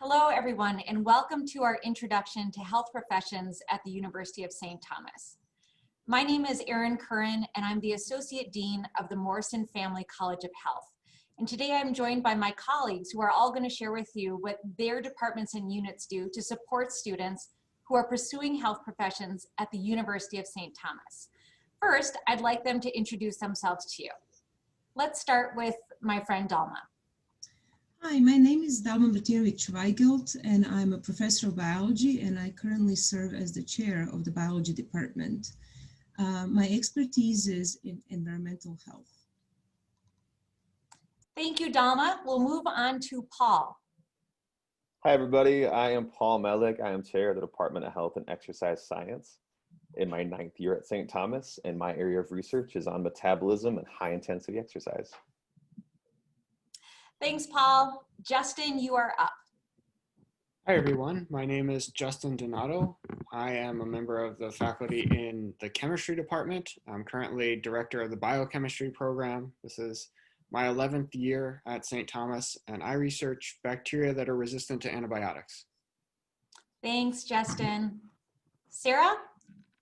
Hello, everyone, and welcome to our introduction to health professions at the University of St. Thomas. My name is Erin Curran, and I'm the Associate Dean of the Morrison Family College of Health. And today I'm joined by my colleagues who are all going to share with you what their departments and units do to support students who are pursuing health professions at the University of St. Thomas. First, I'd like them to introduce themselves to you. Let's start with my friend Dalma. Hi, my name is Dalma Martinovic-Weigelt, and I'm a professor of biology, and I currently serve as the chair of the biology department. My expertise is in environmental health. Thank you, Dalma. We'll move on to Paul. Hi, everybody. I am Paul Melick. I am chair of the Department of Health and Exercise Science in my 9th year at St. Thomas, and my area of research is on metabolism and high-intensity exercise. Thanks, Paul. Justin, you are up. Hi, everyone. My name is Justin Donato. I am a member of the faculty in the chemistry department. I'm currently director of the biochemistry program. This is my 11th year at St. Thomas, and I research bacteria that are resistant to antibiotics. Thanks, Justin. Sarah?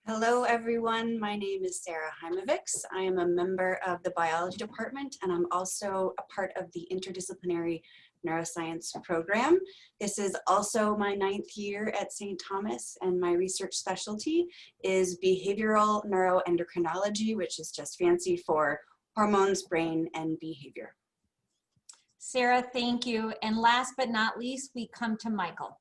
Hello, everyone. My name is Sarah Heimovix. I am a member of the biology department, and I'm also a part of the interdisciplinary neuroscience program. This is also my 9th year at St. Thomas, and my research specialty is behavioral neuroendocrinology, which is just fancy for hormones, brain, and behavior. Sarah, thank you. And last but not least, we come to Michael.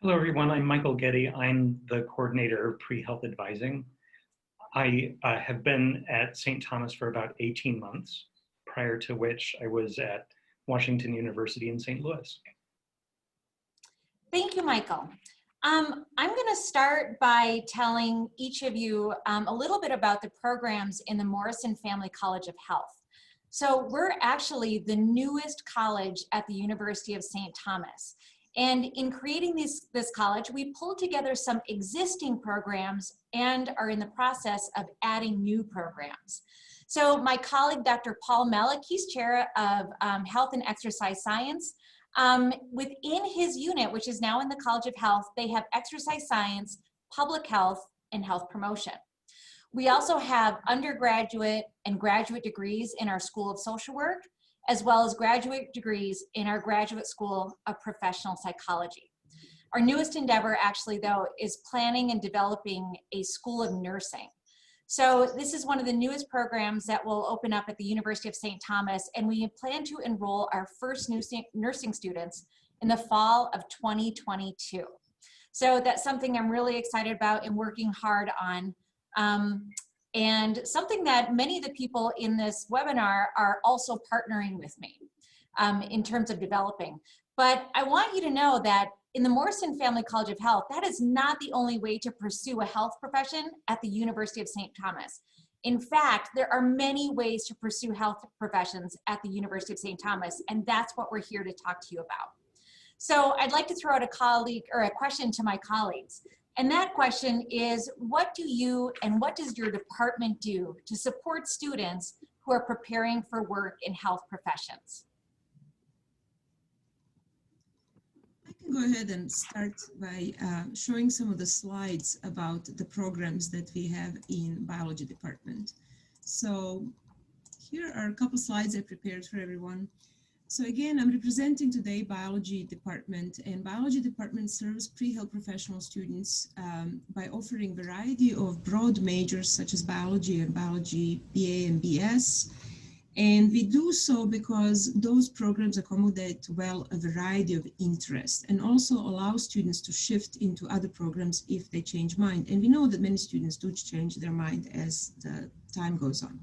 Hello, everyone. I'm Michael Getty. I'm the coordinator of PreHealth Advising. I have been at St. Thomas for about 18 months, prior to which I was at Washington University in St. Louis. Thank you, Michael. I'm going to start by telling each of you a little bit about the programs in the Morrison Family College of Health. So we're actually the newest college at the University of St. Thomas. And in creating this college, we pulled together some existing programs and are in the process of adding new programs. So my colleague, Dr. Paul Melick, he's chair of Health and Exercise Science. Within his unit, which is now in the College of Health, they have exercise science, public health, and health promotion. We also have undergraduate and graduate degrees in our School of Social Work, as well as graduate degrees in our Graduate School of Professional Psychology. Our newest endeavor, actually, though, is planning and developing a School of Nursing. So this is one of the newest programs that will open up at the University of St. Thomas, and we plan to enroll our first nursing students in the fall of 2022. So that's something I'm really excited about and working hard on. And something that many of the people in this webinar are also partnering with me in terms of developing. But I want you to know that in the Morrison Family College of Health, that is not the only way to pursue a health profession at the University of St. Thomas. In fact, there are many ways to pursue health professions at the University of St. Thomas, and that's what we're here to talk to you about. So I'd like to throw out a question to my colleagues. And that question is, what do you and what does your department do to support students who are preparing for work in health professions? I can go ahead and start by showing some of the slides about the programs that we have in biology department. So here are a couple slides I prepared for everyone. So again, I'm representing today biology department, and biology department serves pre-health professional students by offering a variety of broad majors such as biology and biology BA and BS. And we do so because those programs accommodate well a variety of interests and also allow students to shift into other programs if they change mind. And we know that many students do change their mind as the time goes on.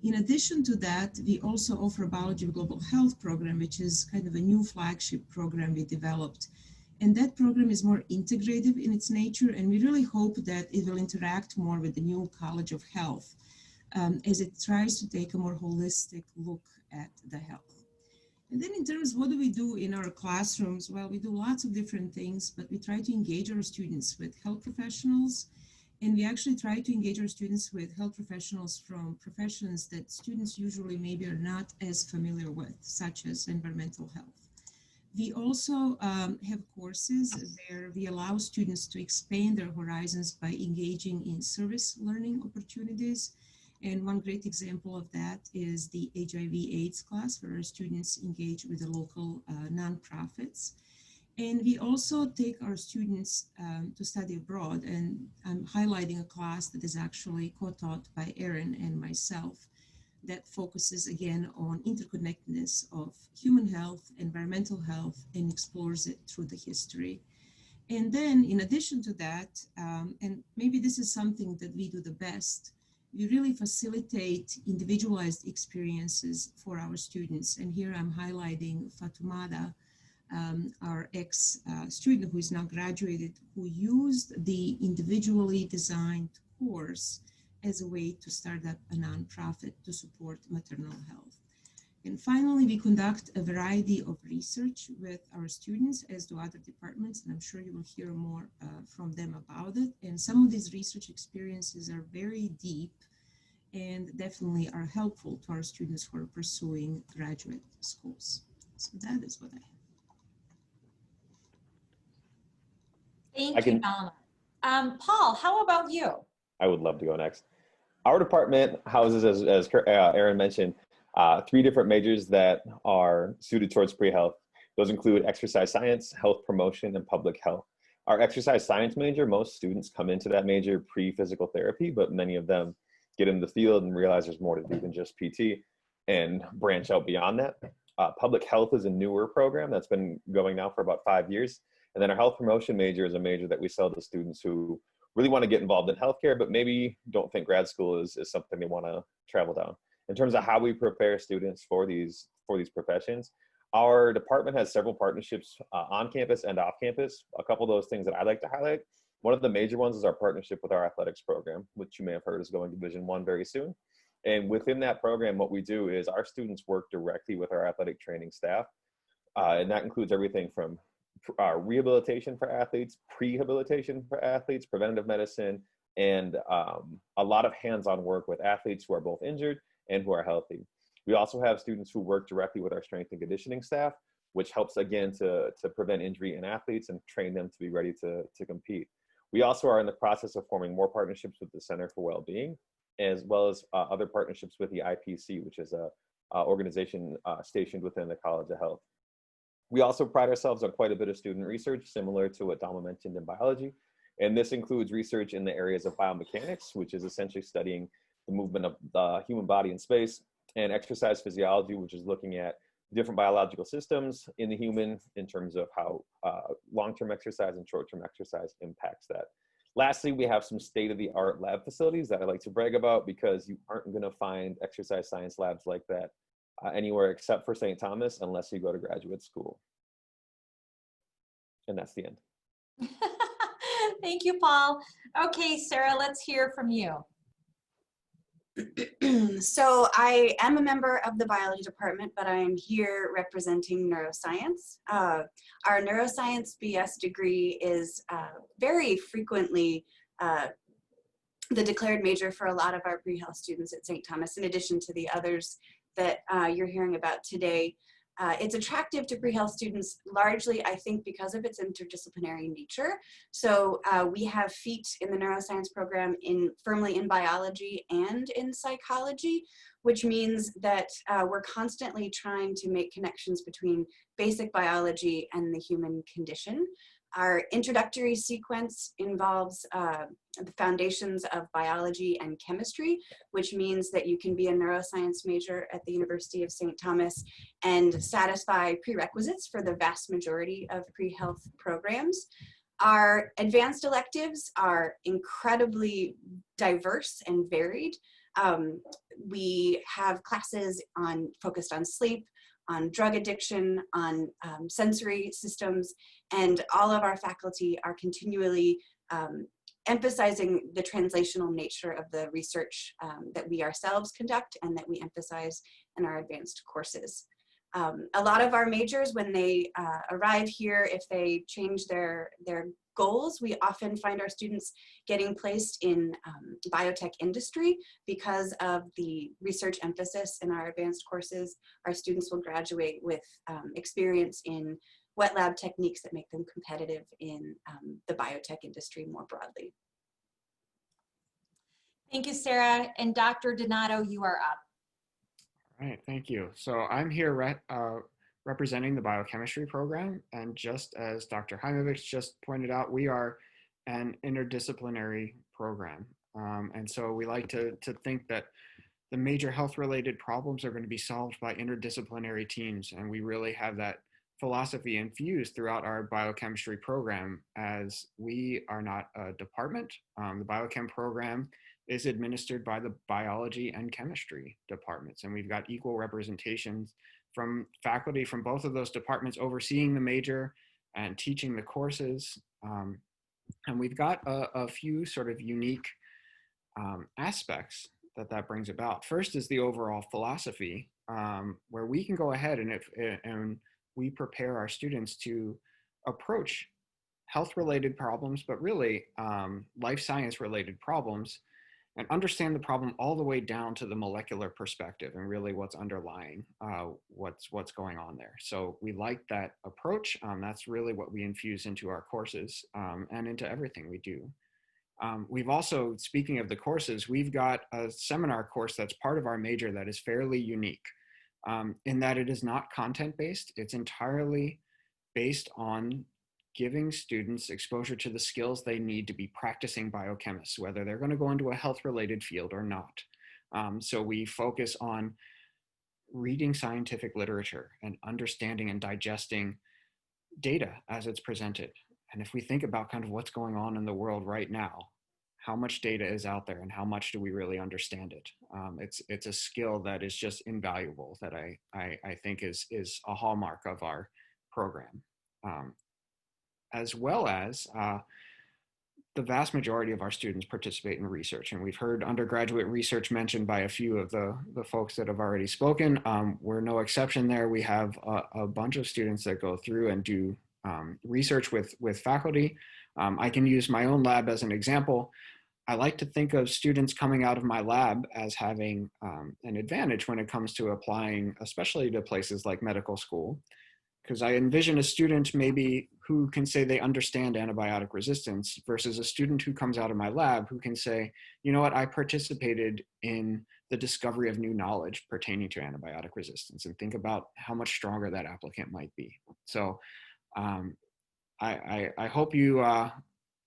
In addition to that, we also offer a Biology of Global Health program, which is kind of a new flagship program we developed. And that program is more integrative in its nature, and we really hope that it will interact more with the new College of Health as it tries to take a more holistic look at the health. And then in terms of what do we do in our classrooms? Well, we do lots of different things, but we try to engage our students with health professionals. And we actually try to engage our students with health professionals from professions that students usually maybe are not as familiar with, such as environmental health. We also have courses where we allow students to expand their horizons by engaging in service learning opportunities. And one great example of that is the HIV/AIDS class, where our students engage with the local nonprofits. And we also take our students to study abroad, and I'm highlighting a class that is actually co-taught by Erin and myself that focuses again on interconnectedness of human health, environmental health, and explores it through the history. And then in addition to that, and maybe this is something that we do the best, we really facilitate individualized experiences for our students. And here I'm highlighting Fatumada, our ex-student who is now graduated, who used the individually designed course as a way to start up a nonprofit to support maternal health. And finally, we conduct a variety of research with our students, as do other departments, and I'm sure you will hear more from them about it. And some of these research experiences are very deep and definitely are helpful to our students who are pursuing graduate schools. So that is what I have. Thank you, Donna. Paul, how about you? I would love to go next. Our department houses, as Erin mentioned, 3 different majors that are suited towards pre-health. Those include exercise science, health promotion, and public health. Our exercise science major, most students come into that major pre-physical therapy, but many of them get in the field and realize there's more to do than just PT and branch out beyond that. Public health is a newer program that's been going now for about 5 years. And then our health promotion major is a major that we sell to students who really want to get involved in healthcare, but maybe don't think grad school is something they want to travel down. In terms of how we prepare students for these professions, our department has several partnerships on campus and off campus. A couple of those things that I like to highlight. One of the major ones is our partnership with our athletics program, which you may have heard is going to Division I very soon. And within that program, what we do is our students work directly with our athletic training staff. And that includes everything from rehabilitation for athletes, prehabilitation for athletes, preventative medicine, and a lot of hands-on work with athletes who are both injured and who are healthy. We also have students who work directly with our strength and conditioning staff, which helps again to prevent injury in athletes and train them to be ready to compete. We also are in the process of forming more partnerships with the Center for Wellbeing, as well as other partnerships with the IPC, which is a organization stationed within the College of Health. We also pride ourselves on quite a bit of student research, similar to what Dama mentioned in biology. And this includes research in the areas of biomechanics, which is essentially studying the movement of the human body in space, and exercise physiology, which is looking at different biological systems in the human in terms of how long-term exercise and short-term exercise impacts that. Lastly, we have some state-of-the-art lab facilities that I like to brag about, because you aren't going to find exercise science labs like that anywhere except for St. Thomas, unless you go to graduate school. And that's the end. Thank you, Paul. Okay, Sarah, let's hear from you. So I am a member of the biology department, but I am here representing neuroscience. Our neuroscience BS degree is very frequently the declared major for a lot of our pre-health students at St. Thomas, in addition to the others that you're hearing about today. It's attractive to pre-health students largely, I think, because of its interdisciplinary nature. So we have feet in the neuroscience program firmly in biology and in psychology, which means that we're constantly trying to make connections between basic biology and the human condition. Our introductory sequence involves the foundations of biology and chemistry, which means that you can be a neuroscience major at the University of St. Thomas and satisfy prerequisites for the vast majority of pre-health programs. Our advanced electives are incredibly diverse and varied. We have classes focused on sleep, on drug addiction, on sensory systems, and all of our faculty are continually emphasizing the translational nature of the research that we ourselves conduct and that we emphasize in our advanced courses. A lot of our majors, when they arrive here, if they change their goals, we often find our students getting placed in biotech industry because of the research emphasis in our advanced courses. Our students will graduate with experience in wet lab techniques that make them competitive in the biotech industry more broadly. Thank you, Sarah. And Dr. Donato, you are up. All right, thank you. So I'm here representing the biochemistry program. And just as Dr. Heimovich just pointed out, we are an interdisciplinary program. And so we like to think that the major health-related problems are going to be solved by interdisciplinary teams. And we really have that philosophy infused throughout our biochemistry program, as we are not a department. The biochem program is administered by the biology and chemistry departments. And we've got equal representations from faculty from both of those departments overseeing the major and teaching the courses. And we've got a few sort of unique aspects that brings about. First is the overall philosophy, where we can go ahead and we prepare our students to approach health-related problems, but really life science-related problems, and understand the problem all the way down to the molecular perspective and really what's underlying what's going on there. So we like that approach. That's really what we infuse into our courses and into everything we do. We've also, speaking of the courses, we've got a seminar course that's part of our major that is fairly unique in that it is not content-based. It's entirely based on giving students exposure to the skills they need to be practicing biochemists, whether they're going to go into a health-related field or not. So we focus on reading scientific literature and understanding and digesting data as it's presented. And if we think about kind of what's going on in the world right now, how much data is out there and how much do we really understand it? It's a skill that is just invaluable, that I think is a hallmark of our program. As well as the vast majority of our students participate in research. And we've heard undergraduate research mentioned by a few of the folks that have already spoken. We're no exception there. We have a bunch of students that go through and do research with faculty. I can use my own lab as an example. I like to think of students coming out of my lab as having an advantage when it comes to applying, especially to places like medical school, because I envision a student maybe who can say they understand antibiotic resistance versus a student who comes out of my lab who can say, you know what, I participated in the discovery of new knowledge pertaining to antibiotic resistance, and think about how much stronger that applicant might be. So I hope you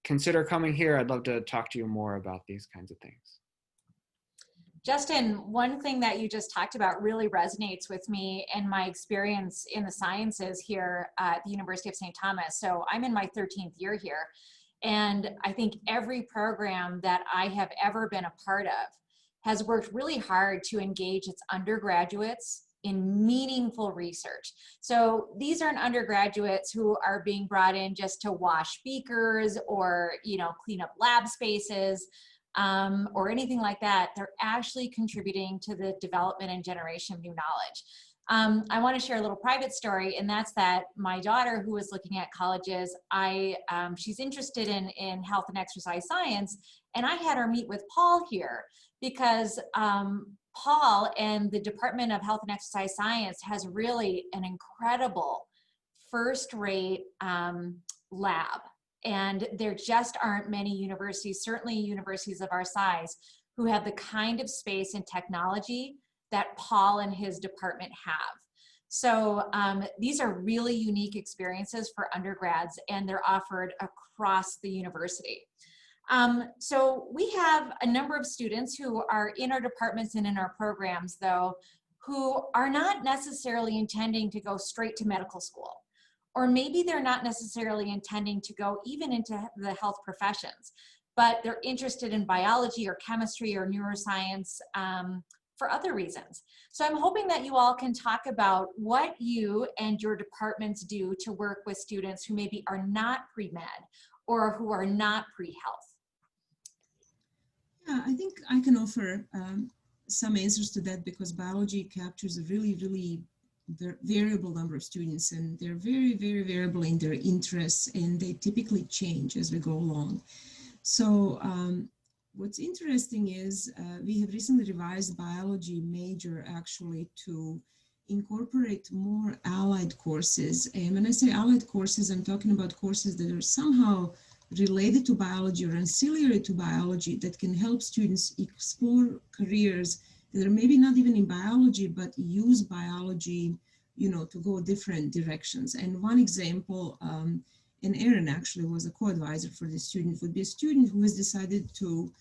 consider coming here. I'd love to talk to you more about these kinds of things. Justin, one thing that you just talked about really resonates with me and my experience in the sciences here at the University of St. Thomas. So I'm in my 13th year here, and I think every program that I have ever been a part of has worked really hard to engage its undergraduates in meaningful research. So these aren't undergraduates who are being brought in just to wash beakers or, you know, clean up lab spaces or anything like that. They're actually contributing to the development and generation of new knowledge. I want to share a little private story, and that's that my daughter, who is looking at colleges, she's interested in health and exercise science, and I had her meet with Paul here because Paul and the Department of Health and Exercise Science has really an incredible first-rate lab. And there just aren't many universities, certainly universities of our size, who have the kind of space and technology that Paul and his department have. So these are really unique experiences for undergrads, and they're offered across the university. So we have a number of students who are in our departments and in our programs, though, who are not necessarily intending to go straight to medical school. Or maybe they're not necessarily intending to go even into the health professions, but they're interested in biology or chemistry or neuroscience for other reasons. So I'm hoping that you all can talk about what you and your departments do to work with students who maybe are not pre-med or who are not pre-health. Yeah, I think I can offer some answers to that, because biology captures a really, really variable number of students, and they're very, very variable in their interests, and they typically change as we go along. So what's interesting is we have recently revised biology major actually to incorporate more allied courses. And when I say allied courses, I'm talking about courses that are somehow related to biology or ancillary to biology that can help students explore careers that are maybe not even in biology, but use biology, you know, to go different directions. And one example, and Erin actually was a co-advisor for this student, would be a student who has decided to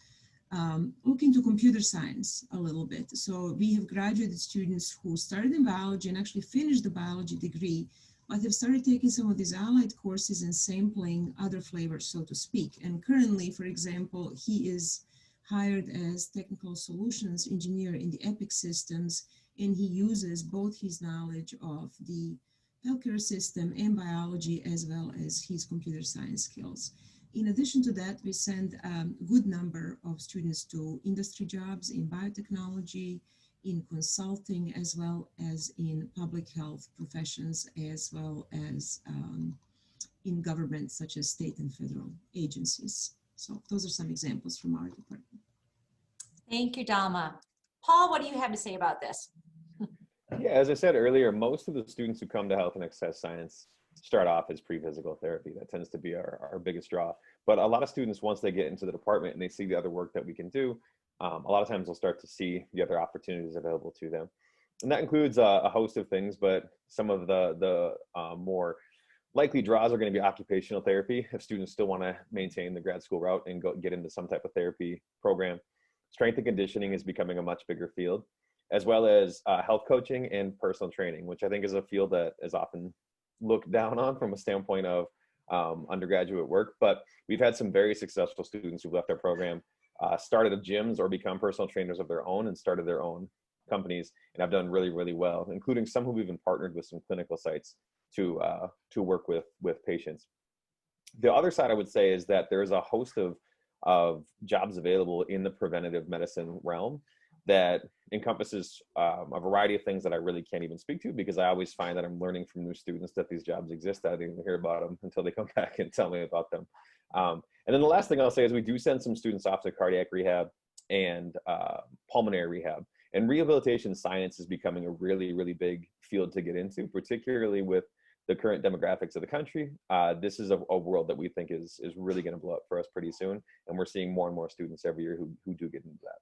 look into computer science a little bit. So we have graduated students who started in biology and actually finished the biology degree, but have started taking some of these allied courses and sampling other flavors, so to speak. And currently, for example, he is hired as technical solutions engineer in the EPIC systems, and he uses both his knowledge of the healthcare system and biology as well as his computer science skills. In addition to that, we send a good number of students to industry jobs in biotechnology, in consulting, as well as in public health professions, as well as in government, such as state and federal agencies. So those are some examples from our department. Thank you, Dalma. Paul, what do you have to say about this? Yeah, as I said earlier, most of the students who come to health and exercise science start off as pre-physical therapy. That tends to be our biggest draw. But a lot of students, once they get into the department and they see the other work that we can do, a lot of times they'll start to see the other opportunities available to them. And that includes a host of things, but some of the more likely draws are going to be occupational therapy if students still want to maintain the grad school route and get into some type of therapy program. Strength and conditioning is becoming a much bigger field, as well as health coaching and personal training, which I think is a field that is often looked down on from a standpoint of undergraduate work. But we've had some very successful students who left our program, started gyms or become personal trainers of their own and started their own companies, and have done really, really well, including some who've even partnered with some clinical sites to work with patients. The other side I would say is that there's a host of jobs available in the preventative medicine realm that encompasses a variety of things that I really can't even speak to, because I always find that I'm learning from new students that these jobs exist. I didn't even hear about them until they come back and tell me about them. And then the last thing I'll say is we do send some students off to cardiac rehab and pulmonary rehab. And rehabilitation science is becoming a really, really big field to get into, particularly with the current demographics of the country. This is a world that we think is really going to blow up for us pretty soon. And we're seeing more and more students every year who do get into that.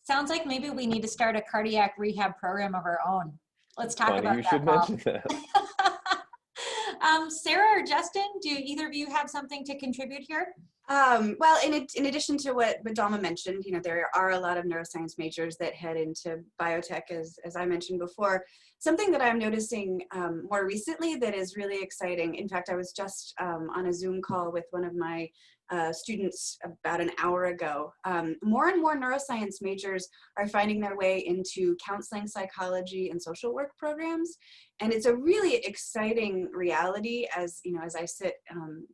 Sounds like maybe we need to start a cardiac rehab program of our own. Let's talk about that. You should mention that. Sarah or Justin, do either of you have something to contribute here? Well, in addition to what Dalma mentioned, you know, there are a lot of neuroscience majors that head into biotech, as I mentioned before. Something that I'm noticing more recently that is really exciting. In fact, I was just on a Zoom call with one of my students about an hour ago. More and more neuroscience majors are finding their way into counseling, psychology, and social work programs. And it's a really exciting reality as, you know, as I sit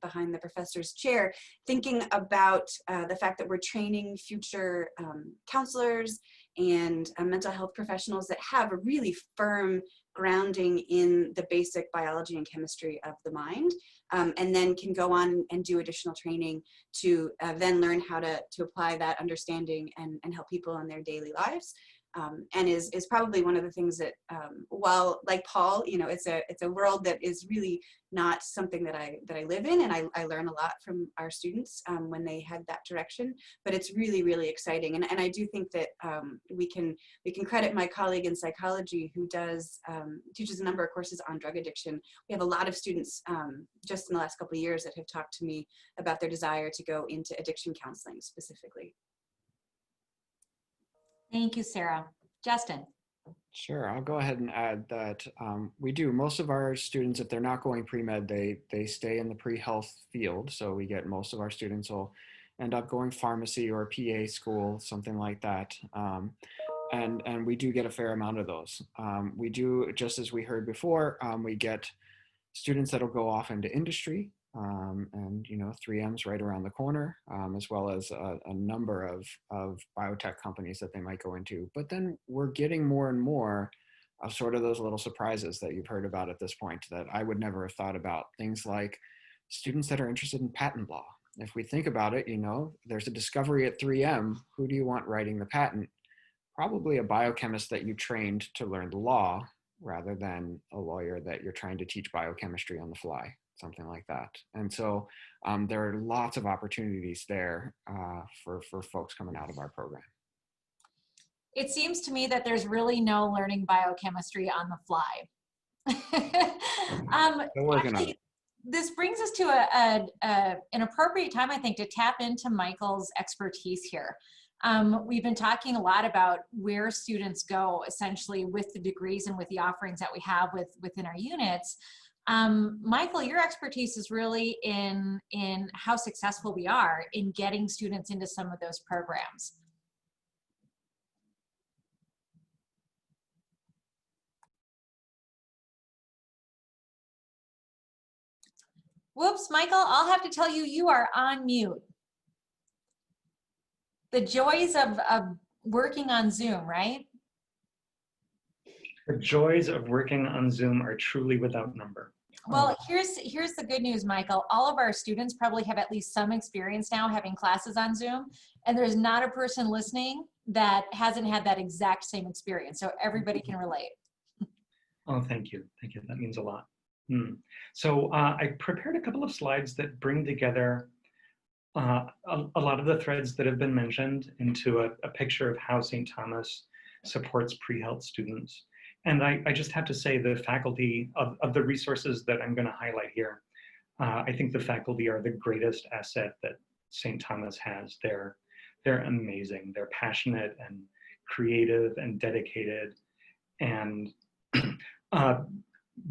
behind the professor's chair, thinking about the fact that we're training future counselors and mental health professionals that have a really firm grounding in the basic biology and chemistry of the mind, and then can go on and do additional training to then learn how to apply that understanding and help people in their daily lives. And is probably one of the things that, while like Paul, you know, it's a world that is really not something that I live in, and I learn a lot from our students when they head that direction. But it's really, really exciting, and I do think that we can credit my colleague in psychology who teaches a number of courses on drug addiction. We have a lot of students just in the last couple of years that have talked to me about their desire to go into addiction counseling specifically. Thank you, Sarah. Justin. Sure, I'll go ahead and add that we do. Most of our students, if they're not going pre-med, they stay in the pre-health field. So we get most of our students will end up going pharmacy or PA school, something like that. And we do get a fair amount of those. We do, just as we heard before, we get students that'll go off into industry. And, you know, 3M's right around the corner, as well as a number of biotech companies that they might go into. But then we're getting more and more sort of those little surprises that you've heard about at this point that I would never have thought about. Things like students that are interested in patent law. If we think about it, you know, there's a discovery at 3M. Who do you want writing the patent? Probably a biochemist that you trained to learn the law rather than a lawyer that you're trying to teach biochemistry on the fly, something like that. And so there are lots of opportunities there for folks coming out of our program. It seems to me that there's really no learning biochemistry on the fly. We're working on it. This brings us to an appropriate time, I think, to tap into Michael's expertise here. We've been talking a lot about where students go, essentially, with the degrees and with the offerings that we have within our units. Michael, your expertise is really in how successful we are in getting students into some of those programs. Whoops, Michael, I'll have to tell you, you are on mute. The joys of working on Zoom, right? The joys of working on Zoom are truly without number. Well, here's the good news, Michael. All of our students probably have at least some experience now having classes on Zoom, and there's not a person listening that hasn't had that exact same experience, so everybody can relate. Oh, thank you. Thank you. That means a lot. So I prepared a couple of slides that bring together a lot of the threads that have been mentioned into a picture of how St. Thomas supports pre-health students. And I just have to say the faculty of the resources that I'm going to highlight here, I think the faculty are the greatest asset that St. Thomas has. They're amazing. They're passionate and creative and dedicated. And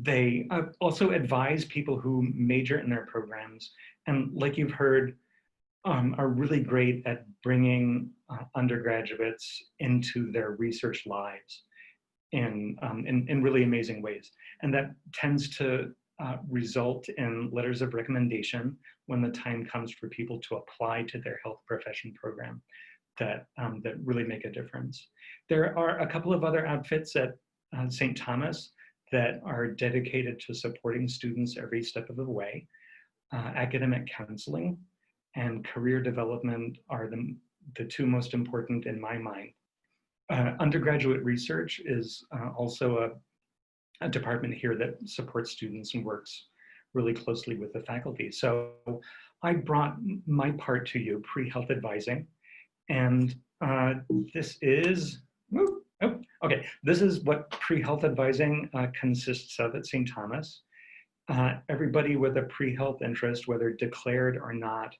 they also advise people who major in their programs, and like you've heard, are really great at bringing undergraduates into their research lives in really amazing ways. And that tends to result in letters of recommendation when the time comes for people to apply to their health profession program that really make a difference. There are a couple of other outfits at St. Thomas that are dedicated to supporting students every step of the way. Academic counseling and career development are the two most important in my mind. Undergraduate research is also a department here that supports students and works really closely with the faculty. So I brought my part to you, PreHealth Advising, and this is, this is what PreHealth Advising consists of at St. Thomas. Everybody with a pre-health interest, whether declared or not,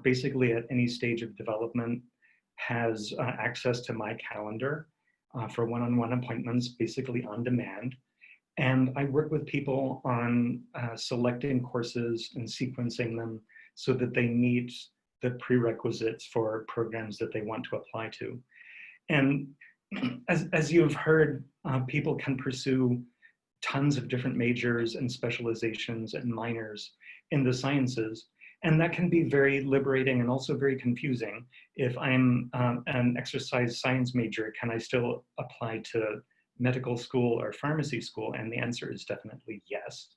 basically at any stage of development, has access to my calendar for one-on-one appointments, basically on demand. And I work with people on selecting courses and sequencing them so that they meet the prerequisites for programs that they want to apply to. And as you've heard, people can pursue tons of different majors and specializations and minors in the sciences. And that can be very liberating and also very confusing. If I'm an exercise science major, can I still apply to medical school or pharmacy school? And the answer is definitely yes.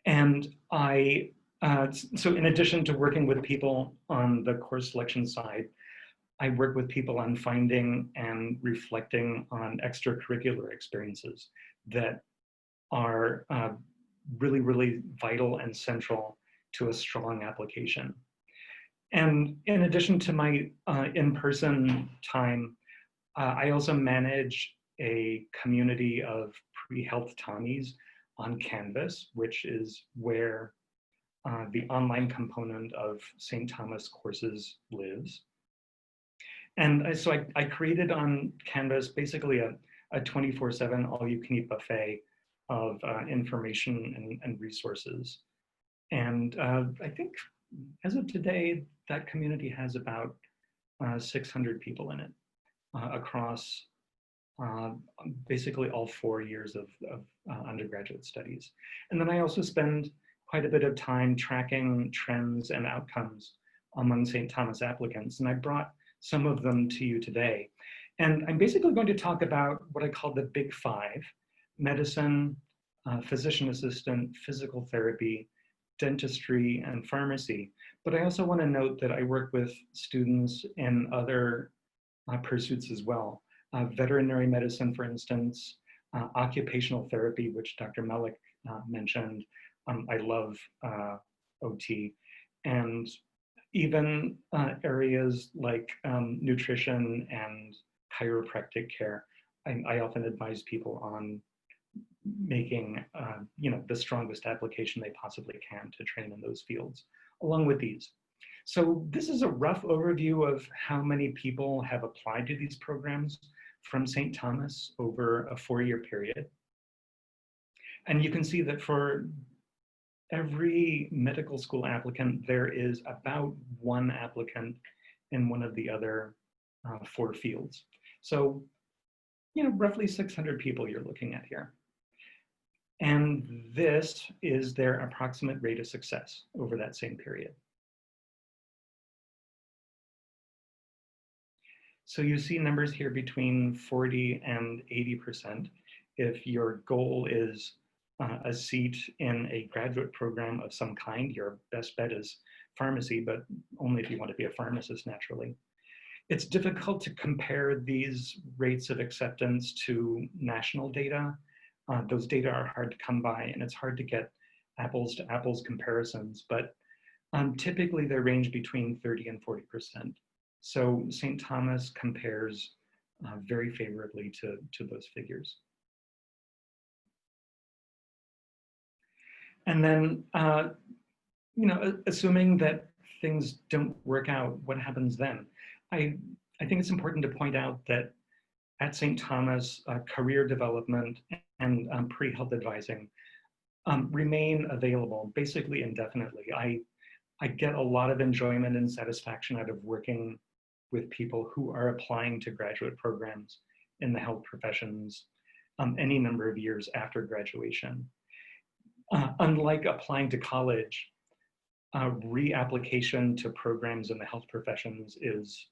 And so in addition to working with people on the course selection side, I work with people on finding and reflecting on extracurricular experiences that are really, really vital and central to a strong application. And in addition to my in-person time, I also manage a community of pre-health Tommies on Canvas, which is where the online component of St. Thomas courses lives. And so I created on Canvas basically a 24/7 all-you-can-eat buffet of information and resources. And I think as of today, that community has about 600 people in it across basically all 4 years of undergraduate studies. And then I also spend quite a bit of time tracking trends and outcomes among St. Thomas applicants. And I brought some of them to you today. And I'm basically going to talk about what I call the big five: medicine, physician assistant, physical therapy, dentistry, and pharmacy. But I also want to note that I work with students in other pursuits as well. Veterinary medicine, for instance, occupational therapy, which Dr. Melick mentioned. I love OT. And even areas like nutrition and chiropractic care. I often advise people on making the strongest application they possibly can to train in those fields, along with these. So this is a rough overview of how many people have applied to these programs from St. Thomas over a 4-year period. And you can see that for every medical school applicant, there is about one applicant in one of the other 4 fields. So, roughly 600 people you're looking at here. And this is their approximate rate of success over that same period. So you see numbers here between 40 and 80%. If your goal is a seat in a graduate program of some kind, your best bet is pharmacy, but only if you want to be a pharmacist, naturally. It's difficult to compare these rates of acceptance to national data. Those data are hard to come by, and it's hard to get apples to apples comparisons, but typically they range between 30 and 40%. So St. Thomas compares very favorably to those figures. And then, assuming that things don't work out, what happens then? I think it's important to point out that at St. Thomas, career development and PreHealth Advising remain available basically indefinitely. I get a lot of enjoyment and satisfaction out of working with people who are applying to graduate programs in the health professions any number of years after graduation. Unlike applying to college, reapplication to programs in the health professions is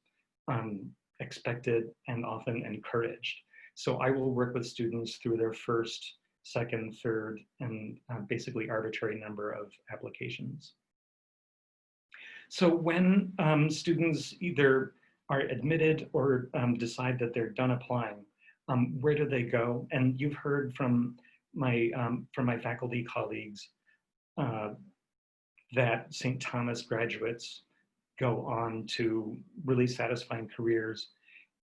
expected and often encouraged. So I will work with students through their first, second, third, and basically arbitrary number of applications. So when students either are admitted or decide that they're done applying, where do they go? And you've heard from my faculty colleagues that St. Thomas graduates go on to really satisfying careers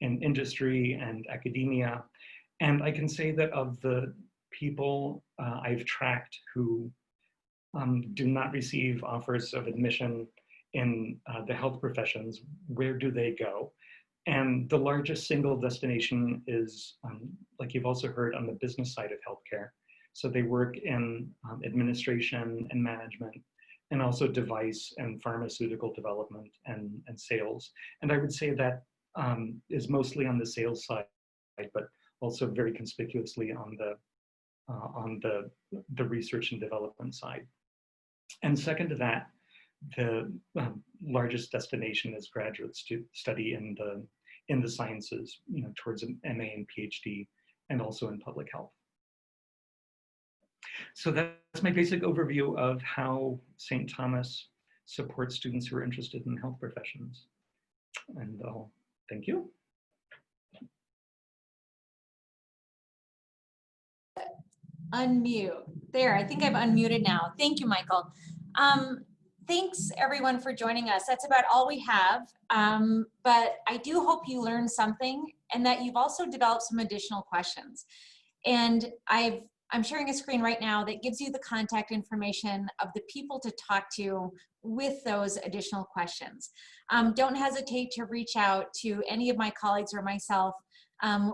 in industry and academia. And I can say that of the people I've tracked who do not receive offers of admission in the health professions, where do they go? And the largest single destination is, like you've also heard, on the business side of healthcare. So they work in administration and management, and also device and pharmaceutical development and sales. And I would say that is mostly on the sales side, but also very conspicuously on the research and development side. And second to that, the largest destination is graduate study in the sciences, towards an MA and PhD, and also in public health. So that's my basic overview of how St. Thomas supports students who are interested in health professions. And thank you. Unmute. There, I think I've unmuted now. Thank you, Michael. Thanks everyone for joining us. That's about all we have. But I do hope you learned something and that you've also developed some additional questions. And I'm sharing a screen right now that gives you the contact information of the people to talk to with those additional questions. Don't hesitate to reach out to any of my colleagues or myself.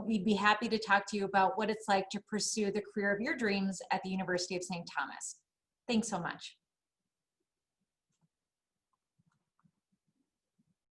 We'd be happy to talk to you about what it's like to pursue the career of your dreams at the University of St. Thomas. Thanks so much.